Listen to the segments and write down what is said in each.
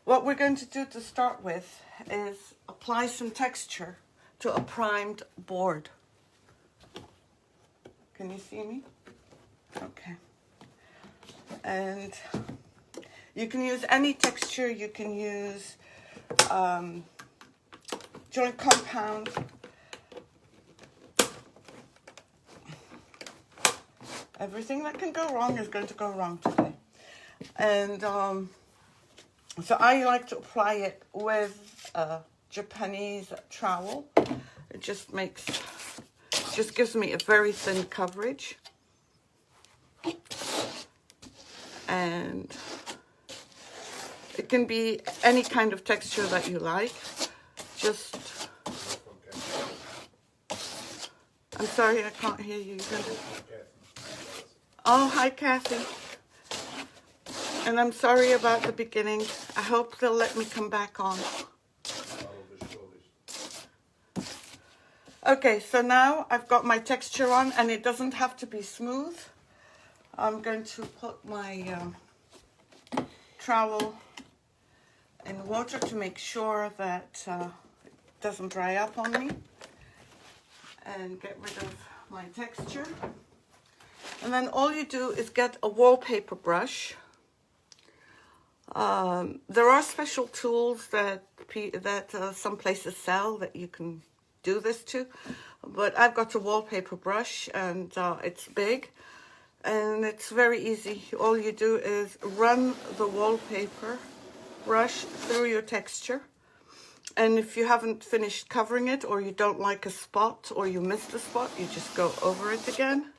What we're going to do to start with is apply some texture to a primed board. Can you see me? Okay. And you can use any texture. You can use joint compound. Everything that can go wrong is going to go wrong today. And so I like to apply it with a Japanese trowel. It just gives me a very thin coverage. And it can be any kind of texture that you like. I'm sorry, I can't hear you. Oh, hi, Kathy. And I'm sorry about the beginning. I hope they'll let me come back on. Okay, so now I've got my texture on, and it doesn't have to be smooth. I'm going to put my trowel in water to make sure that it doesn't dry up on me, and get rid of my texture. And then all you do is get a wallpaper brush. There are special tools that some places sell that you can do this to, but I've got a wallpaper brush, and it's big and it's very easy. All you do is run the wallpaper brush through your texture, and if you haven't finished covering it, or you don't like a spot, or you missed a spot, you just go over it again.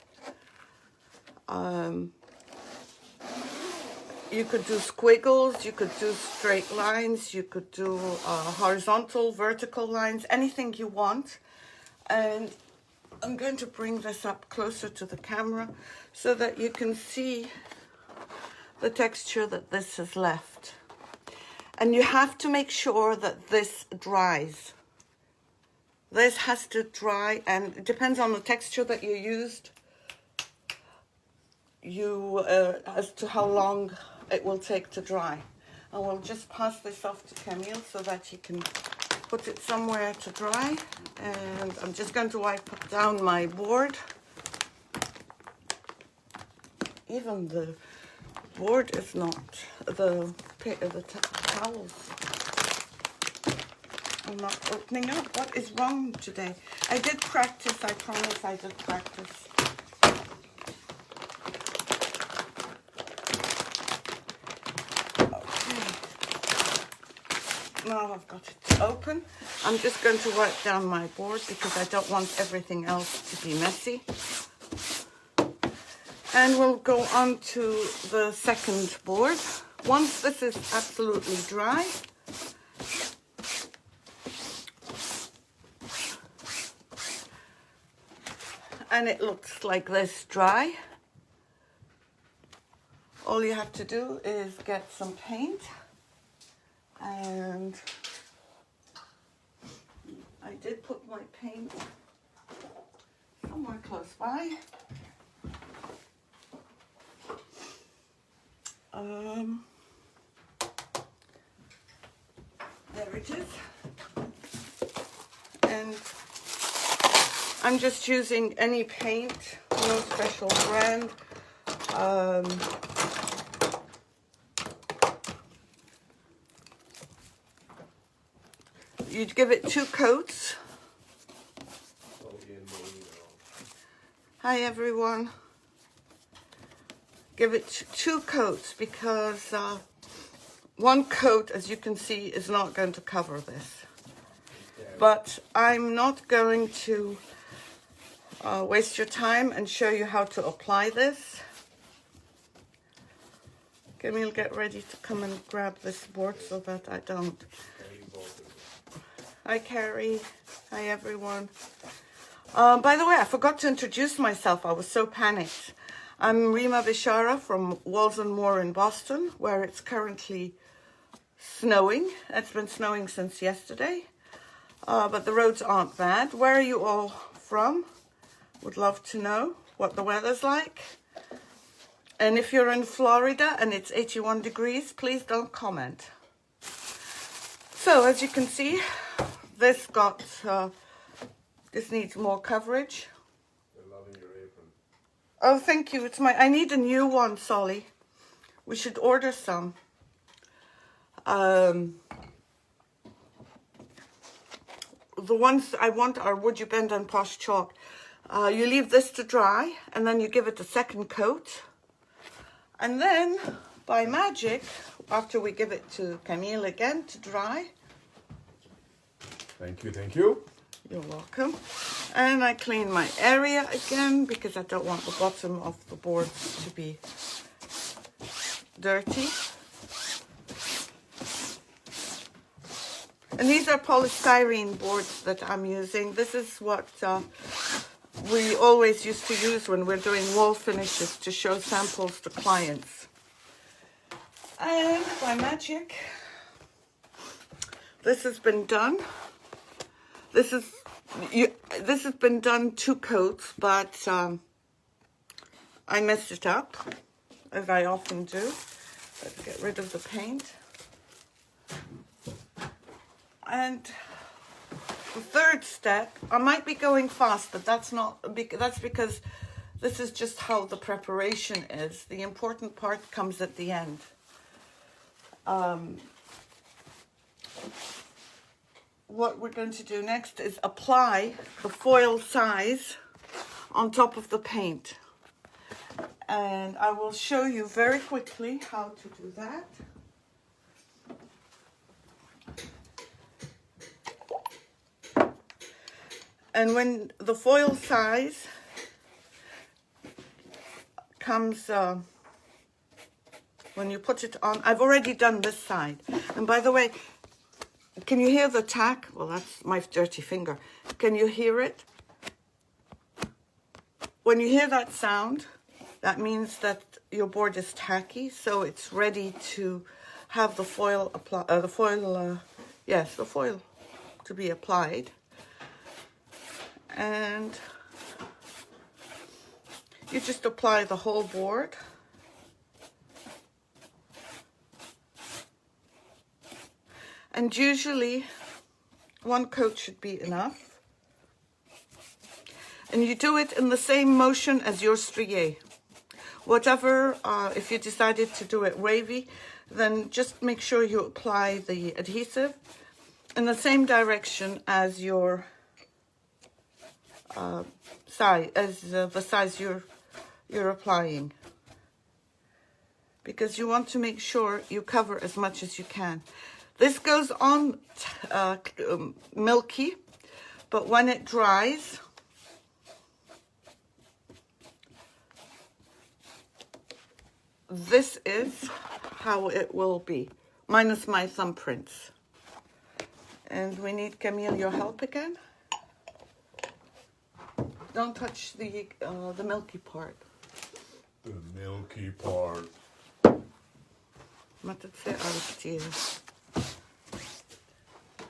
You could do squiggles, you could do straight lines, you could do horizontal, vertical lines, anything you want. And I'm going to bring this up closer to the camera so that you can see the texture that this has left. And you have to make sure that this dries. This has to dry, and it depends on the texture that you used, as to how long it will take to dry. I will just pass this off to Camille so that he can put it somewhere to dry. And I'm just going to wipe down my board. Even the board is not, the towels are not opening up. What is wrong today? I did practice, I promise I did practice. Now I've got it open. I'm just going to wipe down my board because I don't want everything else to be messy. And we'll go on to the second board. Once this is absolutely dry, and it looks like this dry, all you have to do is get some paint. And I did put my paint somewhere close by. There it is. And I'm just using any paint, no special brand. You'd give it 2 coats. Hi everyone. Give it 2 coats because 1 coat, as you can see, is not going to cover this. But I'm not going to waste your time and show you how to apply this. Camille, get ready to come and grab this board so that I don't. Hi, Carrie. Hi, everyone. By the way, I forgot to introduce myself. I was so panicked. I'm Rima Bechara from Walls and More in Boston, where it's currently snowing. It's been snowing since yesterday, but the roads aren't bad. Where are you all from? Would love to know what the weather's like. And if you're in Florida and it's 81 degrees, please don't comment. So as you can see, this needs more coverage. You're loving your apron. Oh, thank you. I need a new one, Solly. We should order some. The ones I want are WUB and Posh Chalk. You leave this to dry, and then you give it a second coat. And then, by magic, after we give it to Camille again to dry. Thank you, thank you. You're welcome. And I clean my area again because I don't want the bottom of the boards to be dirty. And these are polystyrene boards that I'm using. This is what we always used to use when we're doing wall finishes to show samples to clients. And by magic, this has been done. This has been done 2 coats, but I messed it up, as I often do. Let's get rid of the paint. And the third step, I might be going fast, but that's because this is just how the preparation is. The important part comes at the end. What we're going to do next is apply the foil size on top of the paint. And I will show you very quickly how to do that. And when the foil size comes, when you put it on, I've already done this side. And by the way, can you hear the tack? Well, that's my dirty finger. Can you hear it? When you hear that sound, that means that your board is tacky, so it's ready to have the foil to be applied. And you just apply the whole board. And usually 1 coat should be enough. And you do it in the same motion as your striae. Whatever, if you decided to do it wavy, then just make sure you apply the adhesive in the same direction as your the size you're applying, because you want to make sure you cover as much as you can. This goes on milky, but when it dries, this is how it will be, minus my thumbprints. And we need, Camille, your help again. Don't touch the milky part. The milky part.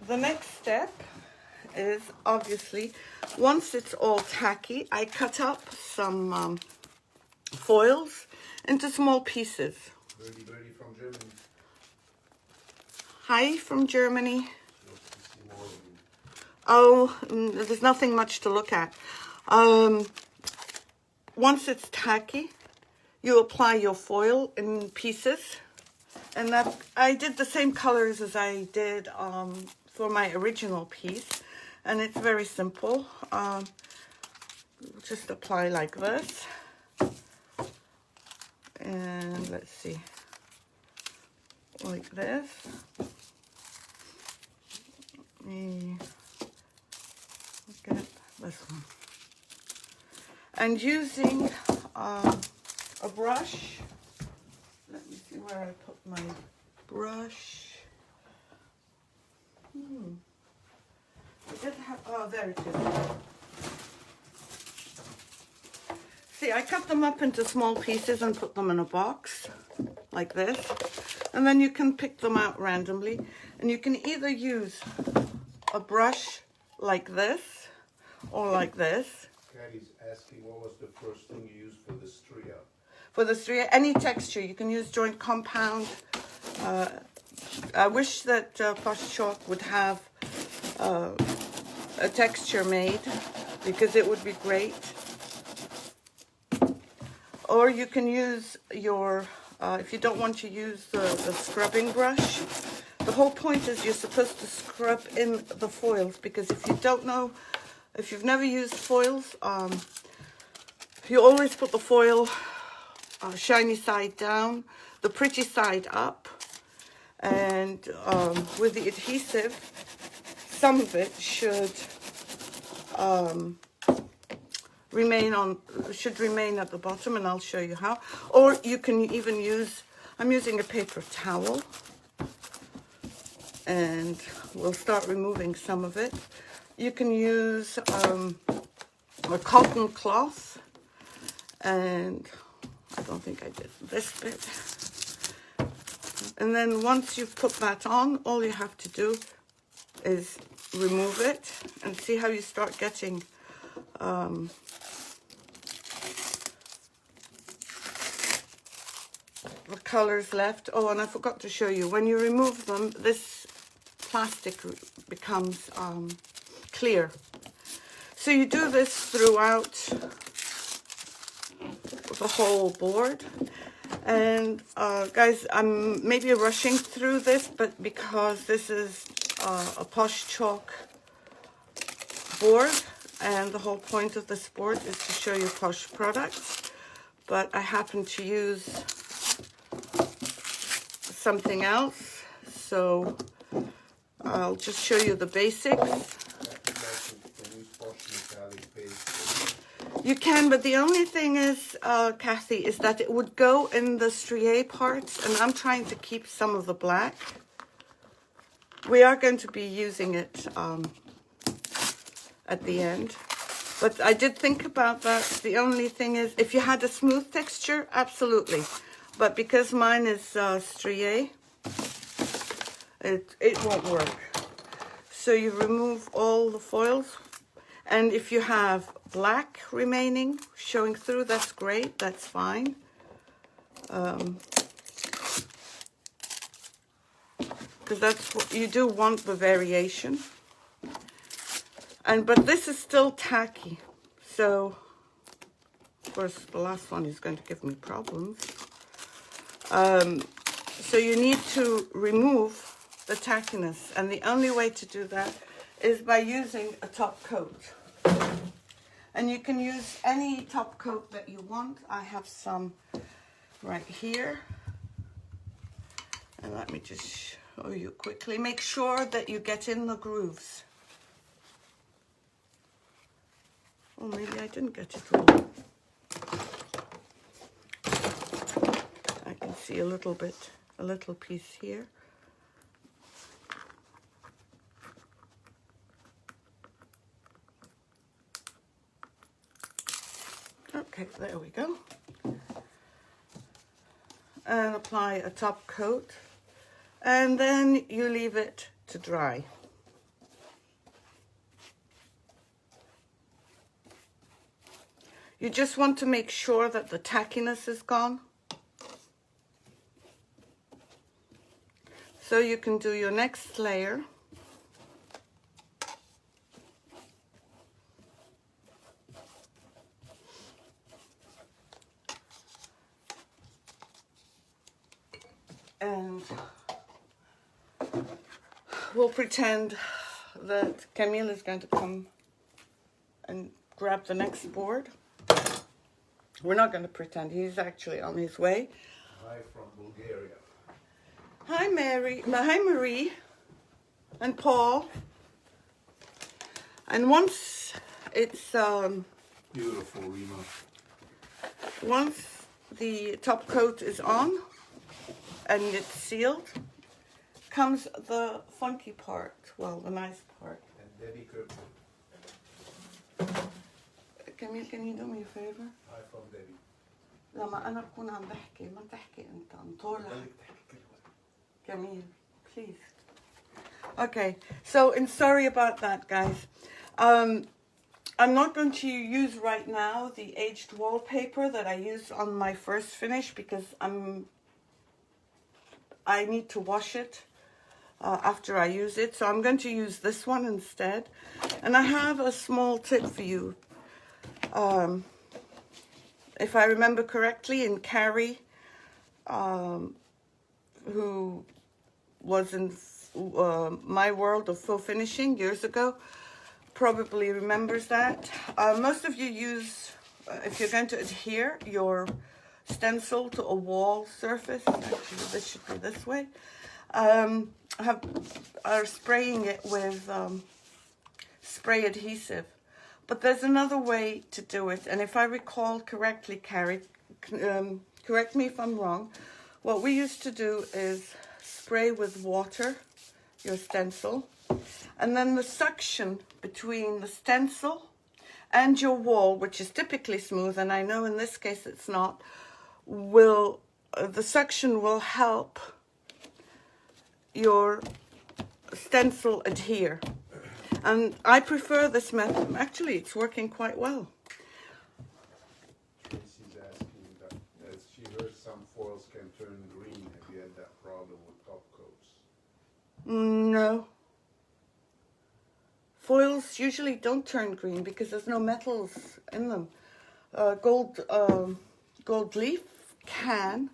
The next step is, obviously, once it's all tacky, I cut up some foils into small pieces. Birdie from Germany. Hi from Germany. Oh, there's nothing much to look at. Once it's tacky, you apply your foil in pieces. And that I did the same colors as I did for my original piece. And it's very simple. Just apply like this. And let's see. Like this. Look at this one. And using a brush, let me see where I put my brush. I did have, oh, there it is. See, I cut them up into small pieces and put them in a box, like this. And then you can pick them out randomly. And you can either use a brush like this, or like this. Caddy's asking what was the first thing you used for the striae? For the striae, any texture. You can use joint compound, I wish that Posh Chalk would have a texture made, because it would be great. Or you can use your, if you don't want to use the scrubbing brush, the whole point is you're supposed to scrub in the foils, because if you don't know, if you've never used foils, you always put the foil shiny side down, the pretty side up, and with the adhesive, some of it should remain at the bottom, and I'll show you how. Or you can even use, I'm using a paper towel, and we'll start removing some of it. You can use a cotton cloth, and I don't think I did this bit. And then once you've put that on, all you have to do is remove it, and see how you start getting the colors left. Oh, and I forgot to show you, when you remove them, this plastic becomes clear. So you do this throughout the whole board. And guys, I'm maybe rushing through this, but because this is a Posh Chalk board, and the whole point of this board is to show you Posh products, but I happen to use something else, so I'll just show you the basics. You can, but the only thing is, Kathy, is that it would go in the striae parts, and I'm trying to keep some of the black. We are going to be using it at the end, but I did think about that. The only thing is, if you had a smooth texture, absolutely, but because mine is striae, it won't work. So you remove all the foils, and if you have black remaining showing through, that's great, that's fine. Because that's what you do, want the variation. But this is still tacky, so of course the last one is going to give me problems. So you need to remove the tackiness, and the only way to do that is by using a top coat. And you can use any top coat that you want. I have some right here, and let me just show you quickly. Make sure that you get in the grooves. Oh, maybe I didn't get it all. I can see a little bit, a little piece here. Okay, there we go. And apply a top coat, and then you leave it to dry. You just want to make sure that the tackiness is gone. So you can do your next layer. And we'll pretend that Camille is going to come and grab the next board. We're not going to pretend, he's actually on his way. Hi from Bulgaria. Hi Marie and Paul. And once it's Beautiful, Rima. once the top coat is on and it's sealed, comes the funky part, well, the nice part. And Debbie Kirk. Camille, can you do me a favor? Hi from Debbie. لما أنا بكون عم بحكي ما تحكي أنت انطر Camille, please. Okay, so, and sorry about that, guys. I'm not going to use right now the Aged Wallpaper that I used on my first finish, because I need to wash it after I use it. So I'm going to use this one instead. And I have a small tip for you. If I remember correctly, in Carrie, who was in my world of faux finishing years ago, probably remembers that. Most of you use, if you're going to adhere your stencil to a wall surface, actually this should be this way, are spraying it with spray adhesive. But there's another way to do it, and if I recall correctly, Carrie, correct me if I'm wrong, what we used to do is spray with water your stencil, and then the suction between the stencil and your wall, which is typically smooth, and I know in this case it's not, the suction will help your stencil adhere. And I prefer this method. Actually, it's working quite well. Tracy's asking that she heard some foils can turn green. Have you had that problem with top coats? No. Foils usually don't turn green because there's no metals in them. Gold leaf can.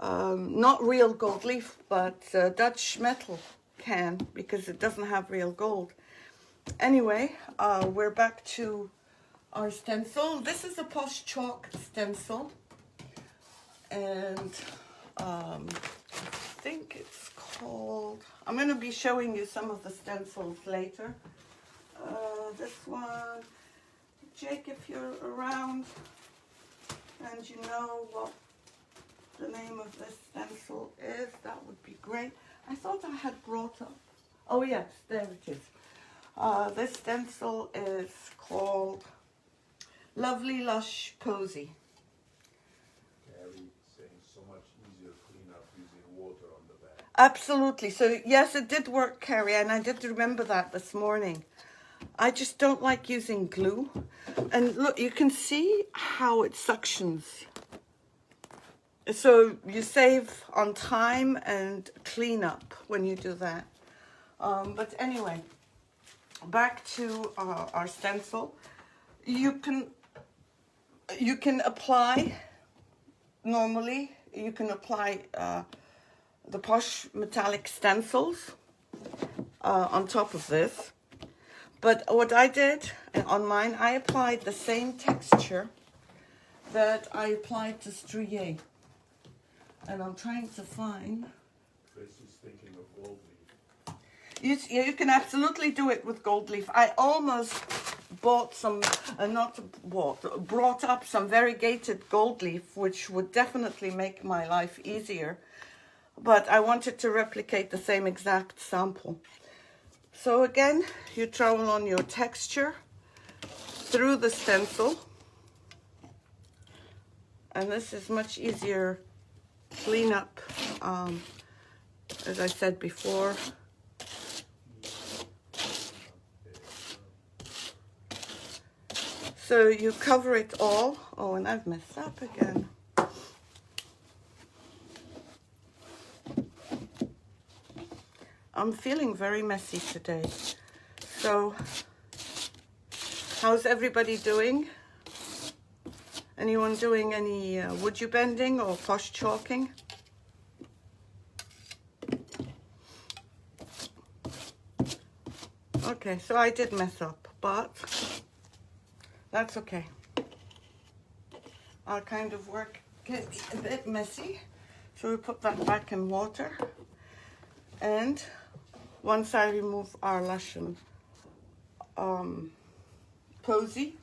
Not real gold leaf, but Dutch metal can, because it doesn't have real gold. Anyway, we're back to our stencil. This is a Posh Chalk stencil, and I think it's called, I'm going to be showing you some of the stencils later. This one, Jake, if you're around and you know what the name of this stencil is, that would be great. I thought I had brought up, oh yes, there it is. This stencil is called Lovely Lush Posey. Carrie saying so much easier to clean up using water on the back. Absolutely. So yes, it did work, Carrie, and I did remember that this morning. I just don't like using glue. And look, you can see how it suctions. So you save on time and cleanup when you do that. But anyway, back to our stencil. You can apply, normally, you can apply the Posh metallic stencils on top of this. But what I did on mine, I applied the same texture that I applied to striae. And I'm trying to find. Tracy's thinking of gold leaf. You can absolutely do it with gold leaf. I almost bought some, brought up some variegated gold leaf, which would definitely make my life easier. But I wanted to replicate the same exact sample. So again, you trowel on your texture through the stencil. And this is much easier clean up, as I said before. So you cover it all. Oh, and I've messed up again. I'm feeling very messy today. So, how's everybody doing? Anyone doing any would you bending or posh chalking? Okay, so I did mess up, but that's okay. Our kind of work can be a bit messy, so we put that back in water. And once I remove our Lush and Posey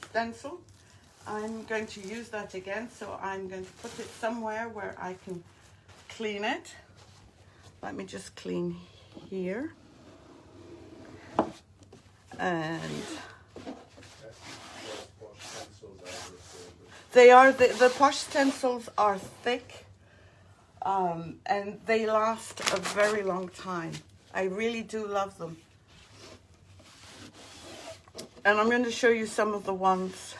stencil, I'm going to use that again, so I'm going to put it somewhere where I can clean it. Let me just clean here. And they are, the Posh stencils are thick, and they last a very long time. I really do love them. And I'm going to show you some of the ones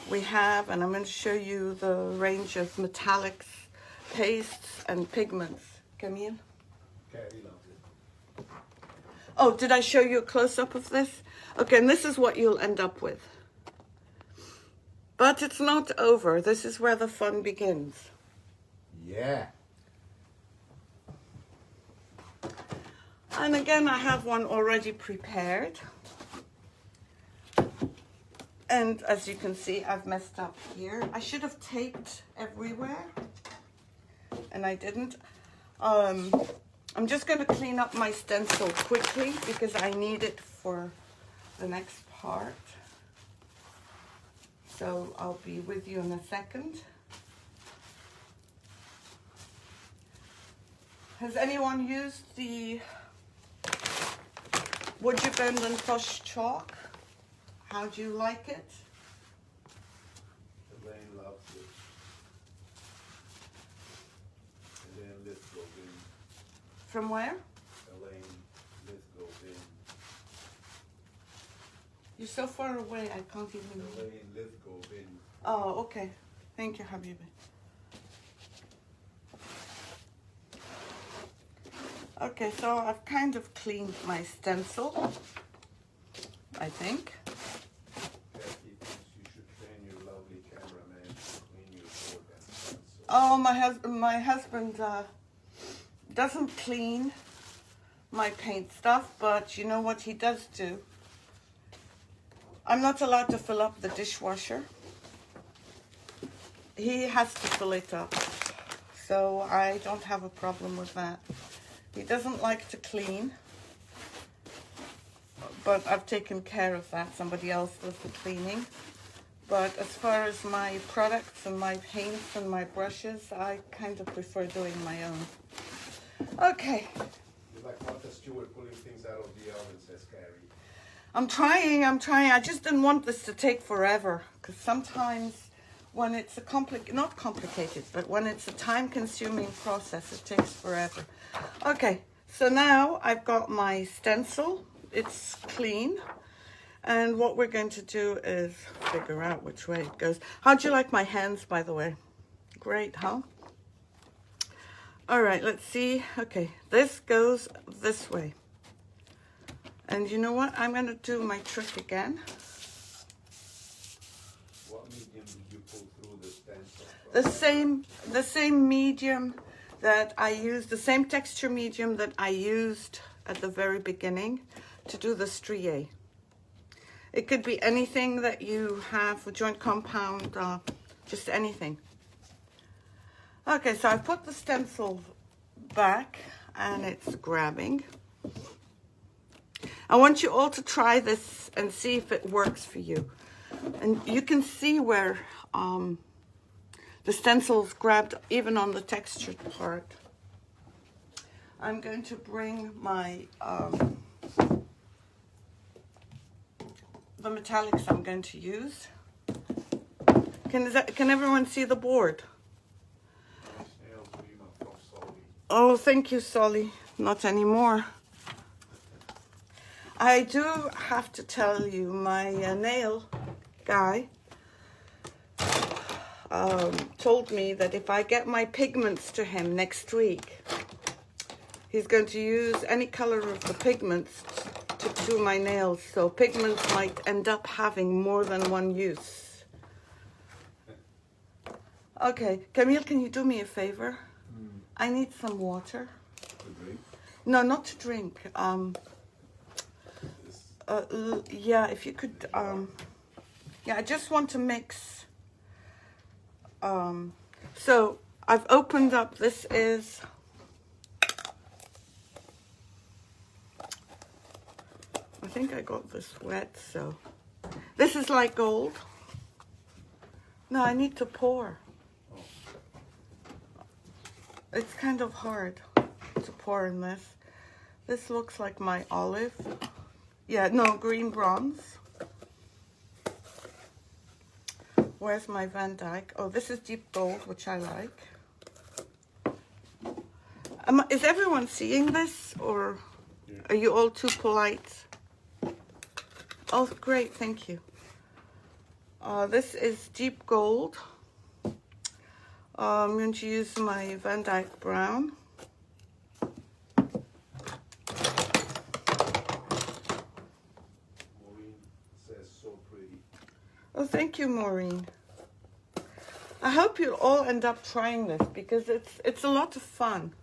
we have, and I'm going to show you the range of metallics, pastes, and pigments. Camille? Carrie loves it. Oh, did I show you a close-up of this? Okay, and this is what you'll end up with. But it's not over. This is where the fun begins. Yeah. And again, I have one already prepared. And as you can see, I've messed up here. I should have taped everywhere, and I didn't. I'm just going to clean up my stencil quickly because I need it for the next part. So I'll be with you in a second. Has anyone used the WUB and Posh Chalk? How do you like it? Elaine loves it. Elaine Lithgow bin. From where? Elaine Lithgow bin. You're so far away, I can't even... Elaine Lithgow bin. Oh, okay. Thank you, Habibi. Okay, so I've kind of cleaned my stencil, I think. Kathy thinks you should train your lovely cameraman to clean your board and stencil. Oh, my husband doesn't clean my paint stuff, but you know what he does do? I'm not allowed to fill up the dishwasher. He has to fill it up, so I don't have a problem with that. He doesn't like to clean, but I've taken care of that. Somebody else does the cleaning. But as far as my products and my paints and my brushes, I kind of prefer doing my own. Okay. You're like Martha Stewart pulling things out of the oven, says Carrie. I'm trying. I just didn't want this to take forever, because sometimes when it's not complicated, but when it's a time-consuming process, it takes forever. Okay, so now I've got my stencil. It's clean. And what we're going to do is figure out which way it goes. How'd you like my hands, by the way? Great, huh? All right, let's see. Okay, this goes this way. And you know what? I'm going to do my trick again. What medium did you pull through the stencil? The same medium that I used, the same texture medium that I used at the very beginning to do the striae. It could be anything that you have, a joint compound, just anything. Okay, so I put the stencil back and it's grabbing. I want you all to try this and see if it works for you. And you can see where the stencil's grabbed even on the textured part. I'm going to bring my the metallics I'm going to use. Can everyone see the board? Oh, thank you, Solly. Not anymore. I do have to tell you, my nail guy told me that if I get my pigments to him next week, he's going to use any color of the pigments to do my nails. So pigments might end up having more than one use. Okay, Camille, can you do me a favor? I need some water. To drink? No, not to drink. Yeah, if you could, yeah, I just want to mix. So I've opened up, this is, I think I got this wet, so. This is like gold. No, I need to pour. It's kind of hard to pour in this. This looks like my olive. Yeah, no, green bronze. Where's my Van Dyke? Oh, this is deep gold, which I like. Is everyone seeing this, or are you all too polite? Oh, great, thank you. This is deep gold. I'm going to use my Van Dyke brown. Well, thank you, Maureen. I hope you'll all end up trying this because it's a lot of fun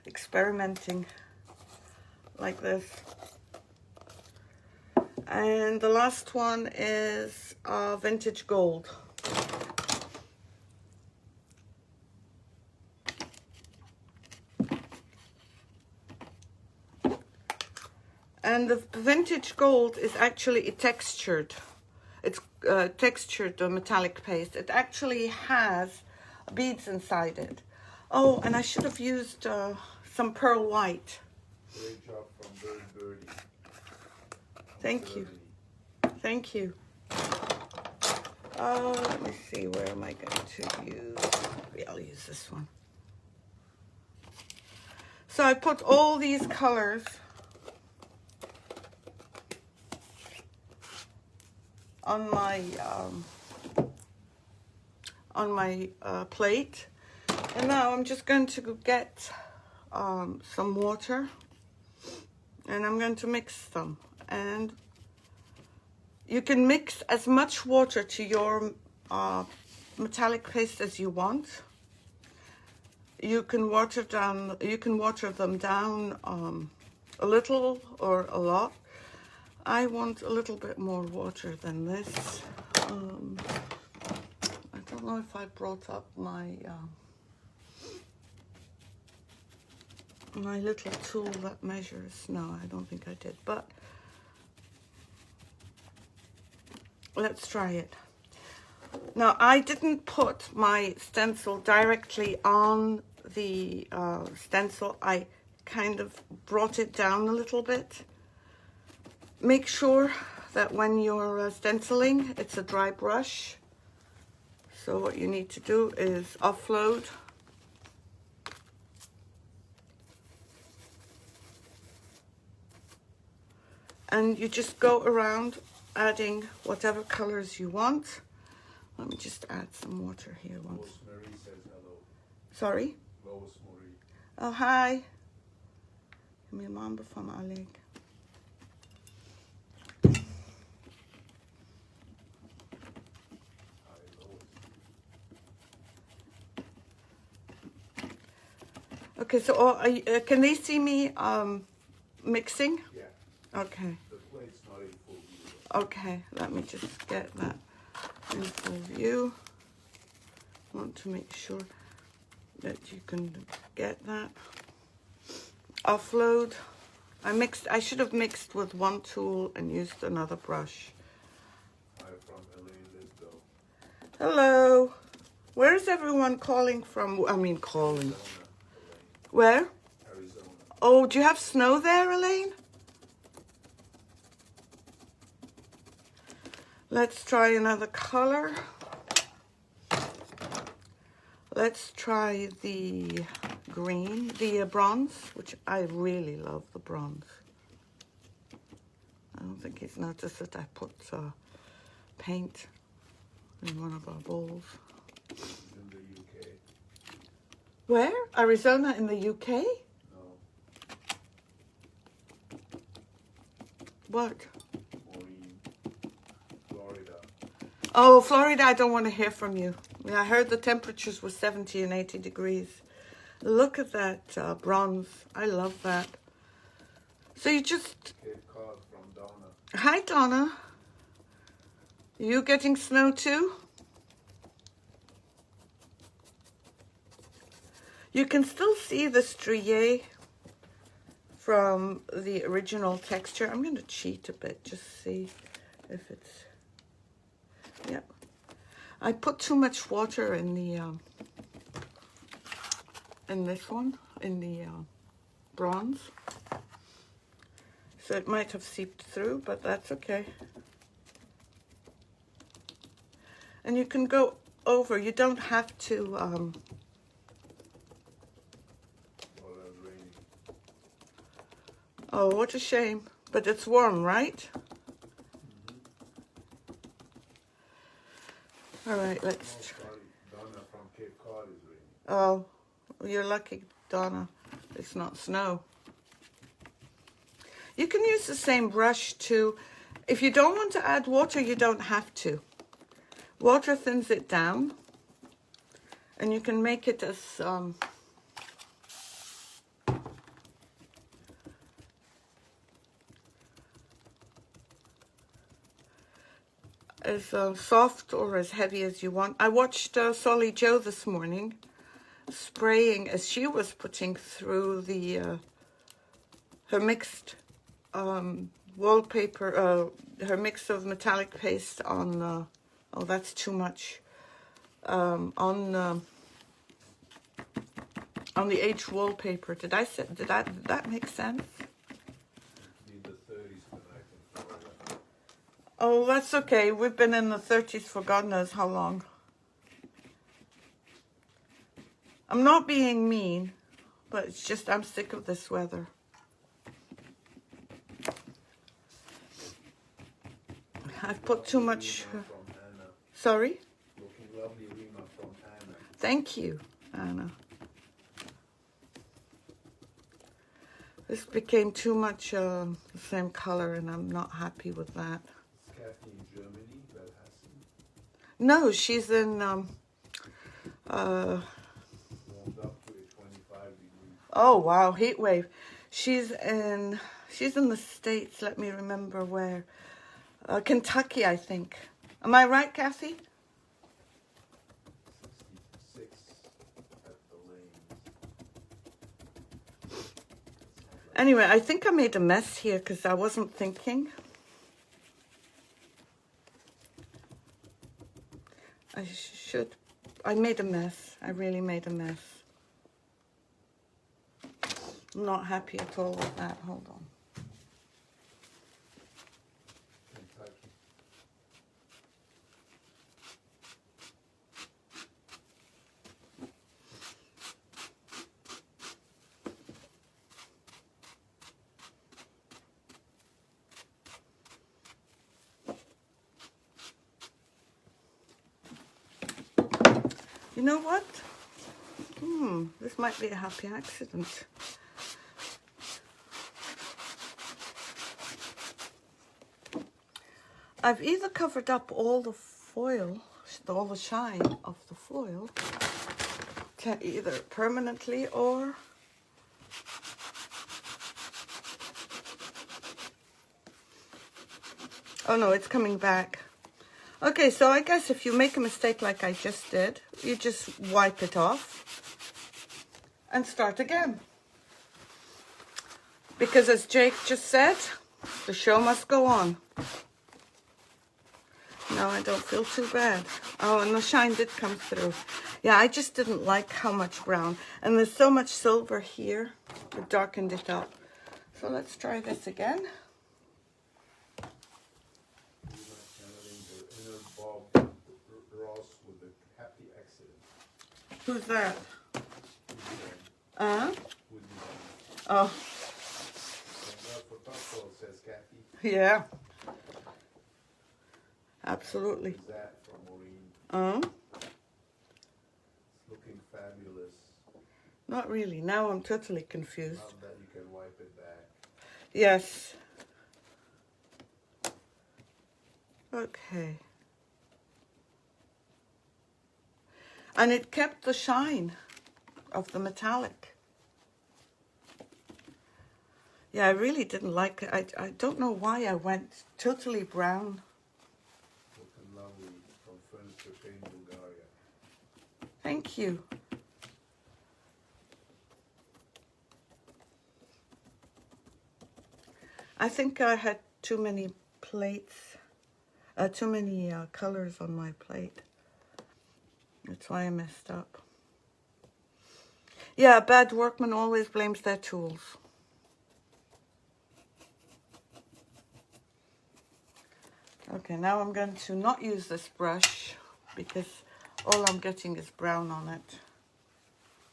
experimenting like this. And the last one is vintage gold. And the vintage gold is actually textured. It's textured metallic paste. It actually has beads inside it. Oh, and I should have used some pearl white. Great job from Birdie. Thank you. Thank you. Let me see, where am I going to use? Yeah, I'll use this one. So I put all these colors on my plate, and now I'm just going to get some water, and I'm going to mix them. And you can mix as much water to your metallic paste as you want. You can water them down a little or a lot. I want a little bit more water than this. I don't know if I brought up my my little tool that measures. No, I don't think I did, but let's try it. Now, I didn't put my stencil directly on the stencil. I kind of brought it down a little bit. Make sure that when you're stenciling, it's a dry brush. So what you need to do is offload. And you just go around adding whatever colors you want. Let me just add some water here once. Rosemary says hello. Sorry? Rosemary. Oh, hi. Mijn man van Alec. Okay, so can they see me mixing? Yeah. Okay. The plate's not in full view. Okay, let me just get that in full view. I want to make sure that you can get that. Offload. I should have mixed with one tool and used another brush. Hi from Elaine Lidgo. Hello. Where is everyone calling from? I mean, calling. Arizona, Where? Arizona. Oh, do you have snow there, Elaine? Let's try another color. Let's try the green, the bronze, which I really love the bronze. I don't think he's noticed that I put paint in one of our bowls. In the UK. Where? Arizona in the UK? No. What? Maureen. Florida. Oh, Florida, I don't want to hear from you. I heard the temperatures were 70 and 80 degrees. Look at that bronze. I love that. So you just... Cape Cod from Donna. Hi, Donna. You getting snow too? You can still see the striae from the original texture. I'm going to cheat a bit, just see if it's... Yeah. I put too much water in the... in this one, in the bronze. So it might have seeped through, but that's okay. And you can go over, you don't have to... Oh, that's raining. Oh, what a shame. But it's warm, right? All right, let's... Oh, sorry. Donna from Cape Cod is raining. Oh, you're lucky, Donna. It's not snow. You can use the same brush too. If you don't want to add water, you don't have to. Water thins it down, and you can make it as soft or as heavy as you want. I watched Solly Joe this morning spraying as she was putting through the her mixed wallpaper, her mix of metallic paste on, oh that's too much, on the Aged Wallpaper. Did that make sense? Need the 30s tonight in Florida. Oh, that's okay. We've been in the 30s for God knows how long. I'm not being mean, but it's just I'm sick of this weather. I've put too much. Sorry? Looking lovely, Rima from Anna. Thank you, Anna. This became too much the same color, and I'm not happy with that. Is Kathy in Germany? That hasn't No, she's in warmed up to a 25 degrees. oh wow, heat wave. She's in the States. Let me remember where. Kentucky, I think. Am I right, Kathy? 66 at the lanes. Anyway, I think I made a mess here because I wasn't thinking. I made a mess. I really made a mess. I'm not happy at all with that. Hold on. Kentucky. You know what? This might be a happy accident. I've either covered up all the foil, all the shine of the foil, either permanently or oh no, it's coming back. Okay, so I guess if you make a mistake like I just did, you just wipe it off and start again. Because as Jake just said, the show must go on. No, I don't feel too bad. Oh, and the shine did come through. Yeah, I just didn't like how much brown. And there's so much silver here, it darkened it up. So let's try this again. Who's that? Oh. Yeah. Absolutely. Is that from Maureen? It's looking fabulous. Not really. Now I'm totally confused. Love that you can wipe it back. Yes. Okay. And it kept the shine of the metallic. Yeah, I really didn't like it. I don't know why I went totally brown. Looking lovely from Furniture Paint, Bulgaria. Thank you. I think I had too many plates, too many colors on my plate. That's why I messed up. Yeah, a bad workman always blames their tools. Okay, now I'm going to not use this brush because all I'm getting is brown on it.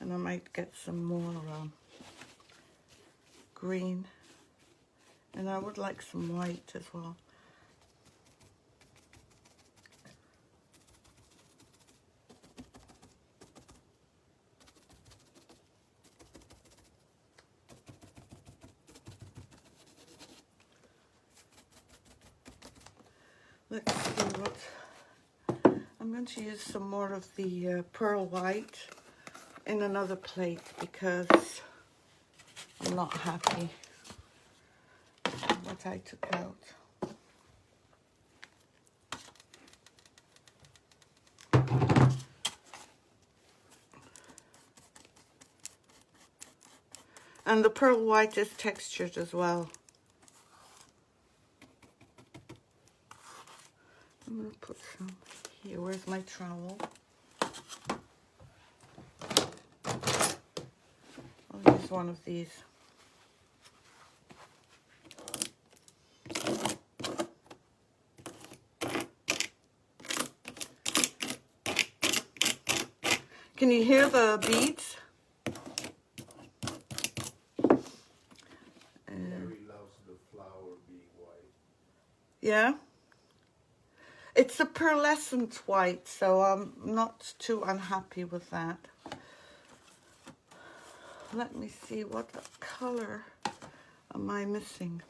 And I might get some more green. And I would like some white as well. Let's see what I'm I'm going to use some more of the pearl white in another plate because I'm not happy with what I took out. And the pearl white is textured as well. I'm going to put some here. Where's my trowel? I'll use one of these. Can you hear the beads? Mary loves the flower being white. Yeah? It's a pearlescent white, so I'm not too unhappy with that. Let me see, what color am I missing?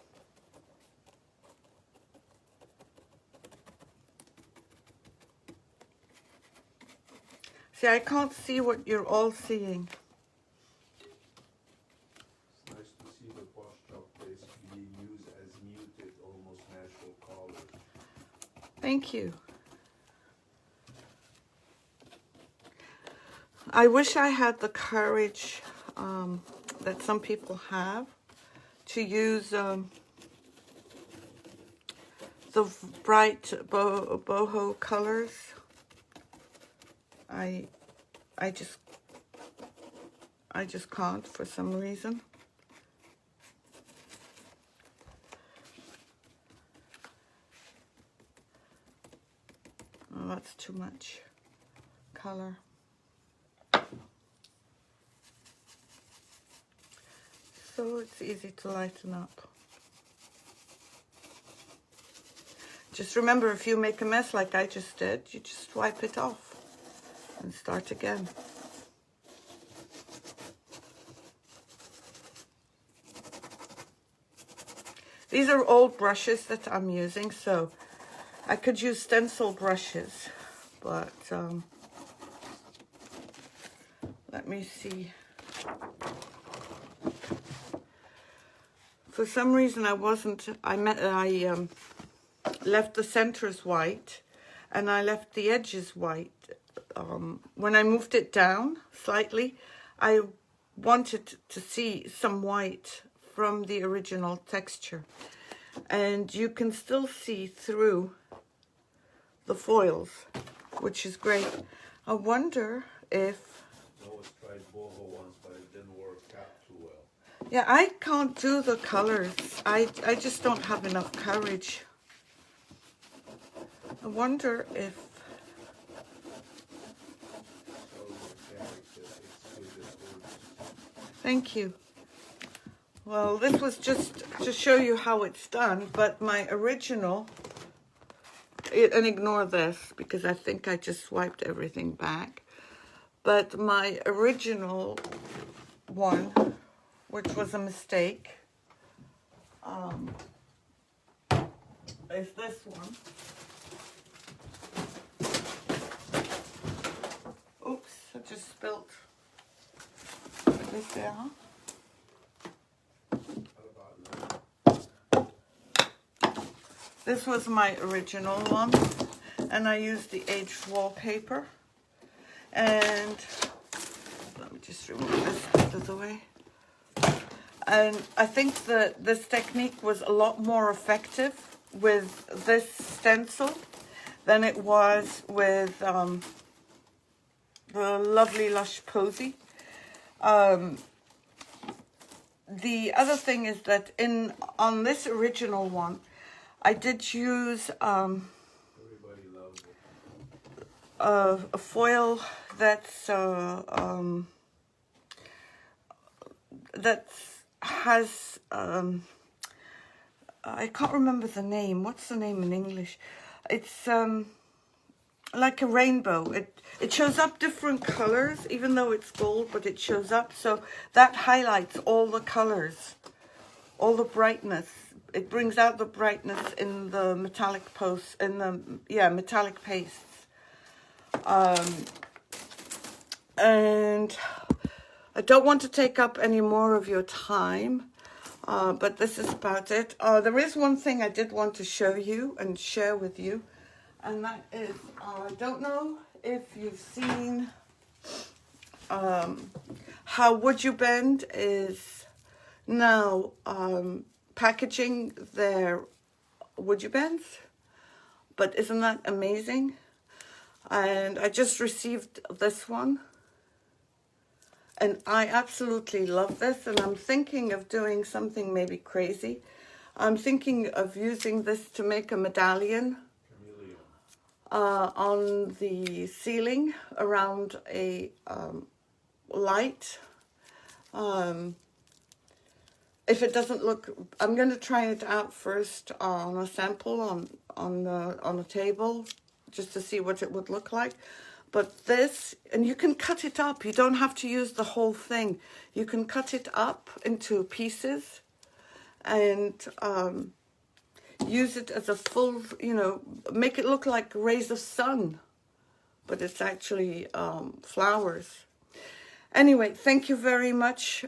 See, I can't see what you're all seeing. It's nice to see the Posh Chalk basically used as muted, almost natural colors. Thank you. I wish I had the courage that some people have to use the bright boho colors. I just can't for some reason. Oh, that's too much color. So it's easy to lighten up. Just remember, if you make a mess like I just did, you just wipe it off and start again. These are old brushes that I'm using, so I could use stencil brushes, but let me see. For some reason I left the centers white and I left the edges white. When I moved it down slightly, I wanted to see some white from the original texture. And you can still see through the foils, which is great. I wonder if... I always tried boho once, but it didn't work out too well. Yeah, I can't do the colors. I just don't have enough courage. I wonder if... Thank you. Well, this was just to show you how it's done, but my original... And ignore this, because I think I just wiped everything back. But my original one, which was a mistake, is this one. Oops, I just spilled this there. This was my original one, and I used the Aged Wallpaper. And let me just remove this out of the way. And I think that this technique was a lot more effective with this stencil than it was with the Lovely Lush Posey. The other thing is that on this original one, I did use a foil that has I can't remember the name. What's the name in English? It's like a rainbow. It shows up different colors, even though it's gold, but it shows up. So that highlights all the colors, all the brightness. It brings out the brightness in the metallic pastes. And I don't want to take up any more of your time, but this is about it. There is one thing I did want to show you and share with you, and that is, I don't know if you've seen how Would You Bend is now packaging their Would You Bends, but isn't that amazing? And I just received this one, and I absolutely love this, and I'm thinking of doing something maybe crazy. I'm thinking of using this to make a medallion on the ceiling around a light. If it doesn't look, I'm going to try it out first on a sample on a table, just to see what it would look like. But this, and you can cut it up. You don't have to use the whole thing. You can cut it up into pieces and use it as a full, you know, make it look like rays of sun, but it's actually flowers. Anyway, thank you very much.